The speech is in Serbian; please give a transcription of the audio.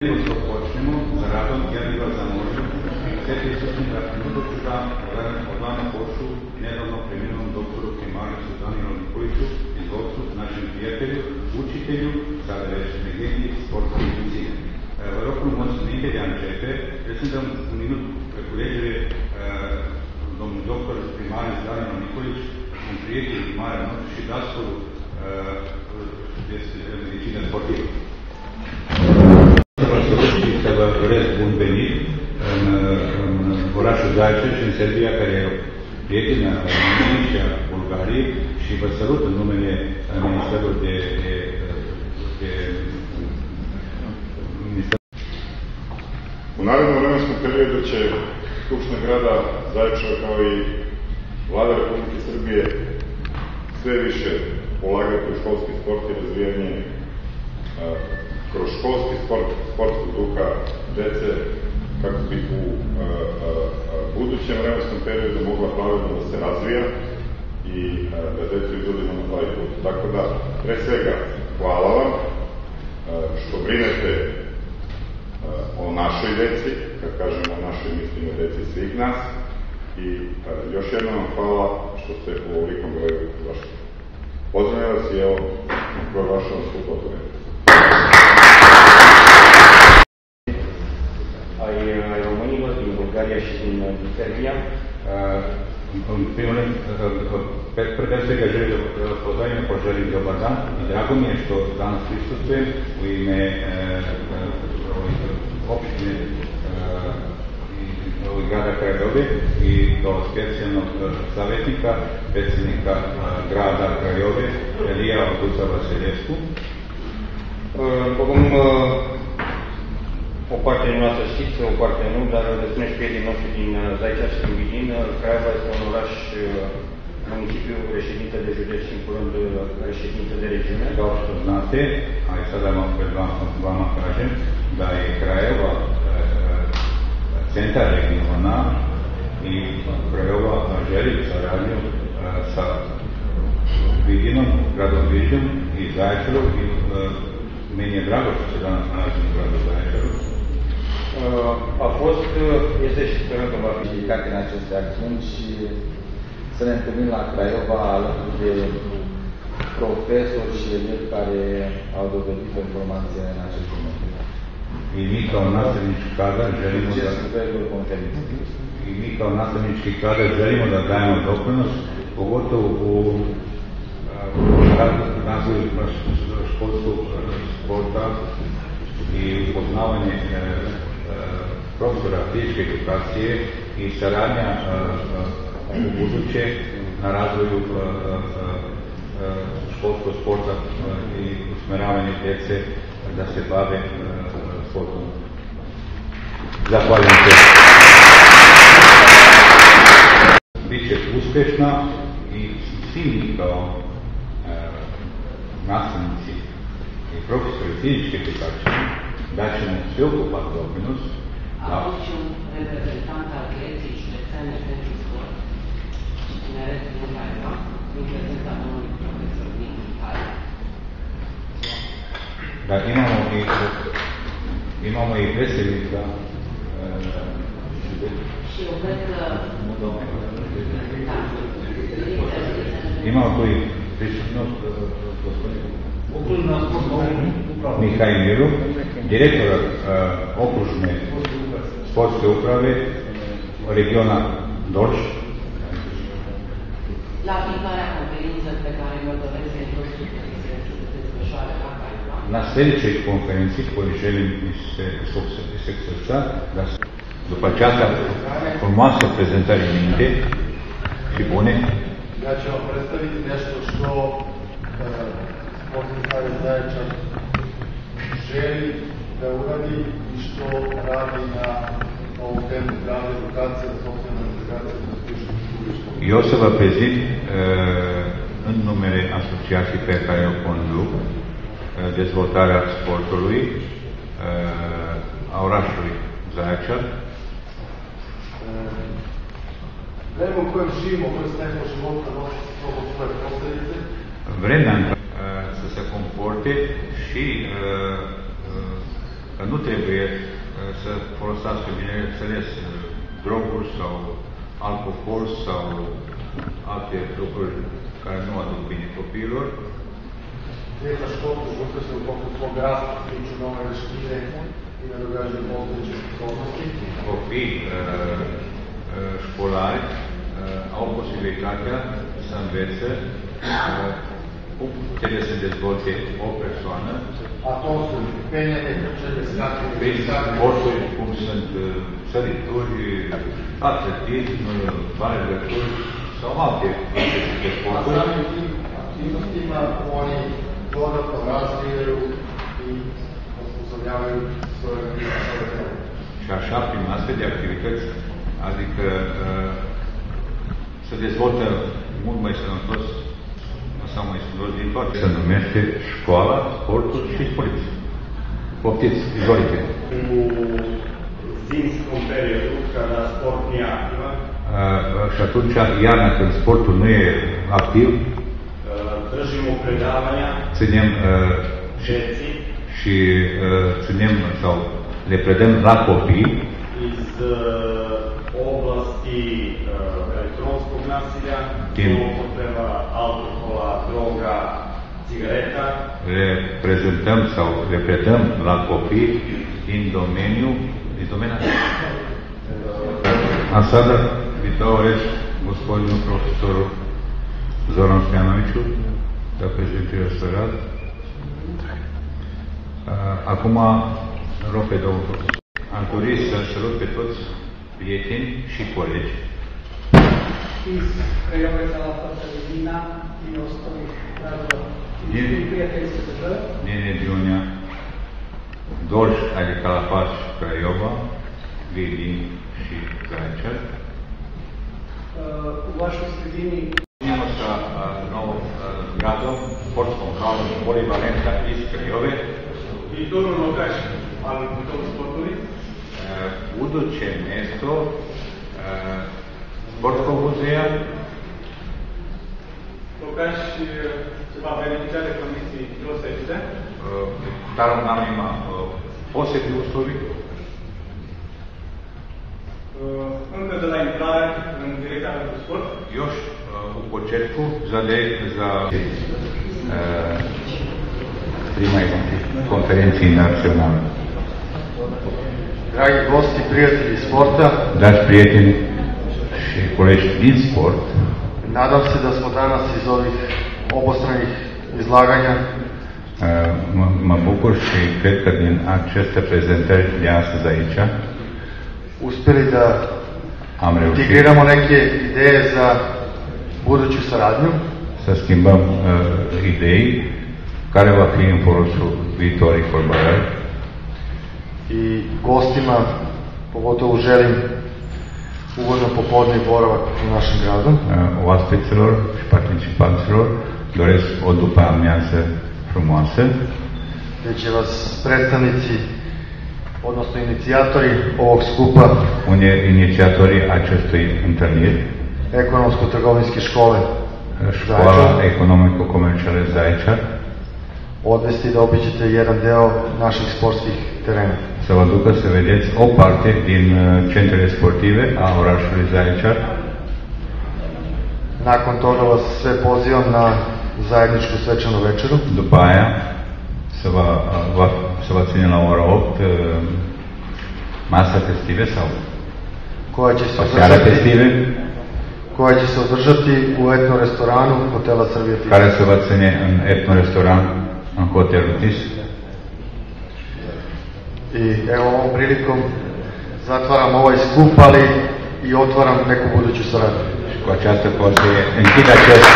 Što počnemo sa radom, ja bih vas zamolio sve prisutni da minutu da od vama poču nedavno preminulom doktoru primarnicu Danielu Nikoliću, izvodcu, našem prijatelju, učitelju, sada već legendi sportske medicine. Вероятно, може да анчете, речем да минут колегите доктор примарен Даниел Николич, приятели Мария Нотши Дасков, medicina sportiva. Să vă urez bun venit în orașul Zajceș, în Serbia, care e prietenă a României și a Bulgariei și vă salut în numele Ministerului de U narednom vremenskom periodu će Skupština grada Zaječara kao i Vlada Republike Srbije sve više ulagati u školski sport i razvijanje kroz školski sport, sportskog duha dece, kako bi u budućem vremenskom periodu mogla pravilno da se razvija i da decu izvodimo na taj put. Tako da, pre svega, hvala vam što brinete o našoj deci, kad kažemo o našoj, mislimo o deci svih nas, i još jednom vam hvala što ste u ovolikom broju došli. Pozdravljam vas i evo, proglašavam skup otvoren. Ai românilor din Bulgaria și din Serbia. În primul rând, pre svega želim da pozdravim, poželim dobar dan i drago mi je što danas prisustujem u ime opštine ovih grada Krajove i kao specijalnog savjetnika, predsjednika grada Krajove, Elija Augusta Vasilescu. După cum o parte din noastră știți, o parte nu, dar despuneți prietenii noștri din Zajceș și din Vidin, Craiova este un oraș, municipiu, reședință de județ și în curând reședință de regiune. Kao što znate, a i sada pred vama kažem, da je Craiova centar regiona i Craiova želi saradnju sa Vidinom, gradom Vidin i Zaječarom i meni je drago što se danas nalazim u gradu Zaječaru. A fost, este și sperăm că va fi ridicat în aceste acțiuni și să ne întâlnim la Craiova alături de profesori și elevi care au dovedit performanțe în acest moment. I mi kao nastavnički kadar želimo da dajemo doprinos, pogotovo u razvoju školskog sporta i upoznavanje profesora fizičke edukacije i saradnja u buduće na razvoju školskog sporta i usmeravanje djece da se bave sportom. Zahvaljujem se. Biće uspješna i svi mi kao nastavnici i profesori fizičke edukacije daćemo sveobuhvatan doprinos. Avući un reprezentant al Greției județene pentru sport, tineret din Craiova, din prezența domnului profesor din Italia. Da, imamo i predsjednika Și eu cred că imamo tu i prisutnost Mihaj Miru, direktora okružne sportske uprave regiona Dorj. La viitoarea conferință pe care mă doresc să se desfășoare la Craiova. Na sljedećoj konferenciji koju želim iz svog srca da se după această frumoasă prezentare minte și bune. Ja ću vam predstaviti nešto što Sportski savez Zaječar želi da uradi i što radi na ovu temu zdrave edukacije, socijalne integracije za uspješnu školu. Eu să vă prezint în numele asociației pe care o conduc dezvoltarea sportului a orașului Zaječar. Vreme u kojem živimo, u kojem steklo života nosi svoje posljedice. Vremea să se comporte și nu trebuie să folosească, bineînțeles, droguri sau alcool sau alte lucruri care nu aduc bine copiilor. Djeca školskog uzrasta u toku svog rasta stiču nove veštine i nadograđuju postojeće sposobnosti. Copii școlari au posibilitatea să învețe cum trebuie să dezvolte o persoană A to su penjanje, trčanje, skakanje, prin sporturi cum sunt sărituri, atletism, balerături sau alte sporturi. A samim tim aktivnostima oni dodatno razvijaju i osposobljavaju svoje telo. Și așa, prin astfel de activități, adică se dezvoltă mult mai sănătos sau mai sănătos din toate. Se numește școala, sportul și poliție. Poftiți, izolite. U zimskom periodu, kada sport nije aktivan, și atunci, iarna, când sportul nu e activ, držimo predavanja ținem djeci și ținem sau le predăm la copii iz oblasti elektronskog nasilja, zloupotreba alkohola, droga, cigareta. Le prezentăm sau le predăm la copii din domeniul A sada bi dao reč gospodinu profesoru Zoranu Stojanoviću da prezentira svoj rad. Acum rog pe domnul profesor. Am dorit să salut pe toți prieteni și colegi iz Krajovica, Patalina i ostalih gradova i prijateljske države. din regiunea Dolj, adică Calafat, Craiova, Vidin și Zaječar. U vašoj sredini Idemo sa novom zgradom, sportskom halom polivalenta iz Krajove. Viitorul locaș al Muzeului Sportului Buduće mesto sportskog muzeja. locaș se va beneficia de condiții deosebite. Tamo nam ima posebni uslovi. Încă de la intrare în direcția pentru sport. Još u početku za prima konferenciji nacionalne. Dragi gosti, prijatelji sporta, Dragi prijatelji și colegi din sport, nadam se da smo danas iz ovih obostranih izlaganja mă bucur și cred că din aceste prezentări de astăzi aici uspeli da am reușit integriramo neke ideje za buduću saradnju să schimbăm idei care va fi în folosul viitorii colaborări. i gostima, pogotovo želim ugodno popodne i boravak u našem gradu. Oaspeților și participanților doresc o după amiază frumoasă. Gdje će vas predstavnici, odnosno inicijatori ovog skupa Inițiatorii acestui întâlniri, ekonomsko-trgovinske škole Școala Economico-Comercială Zaječar, odvesti da obiđete jedan deo naših sportskih terena. să vă ducă să vedeți o parte din centrele sportive a orașului Zaječar. Nakon toga vas sve pozivam na zajedničku svečanu večeru. După aia se va ține la ora 8 masa festive sau seara festive, koja će se održati u etno restoranu hotela Srbija Tis. care se va ține în etno-restaurant în hotelul Tis. I evo ovom prilikom zatvaram ovaj skup, ali i otvaram neku buduću saradnju. Și cu această ocazie închid acest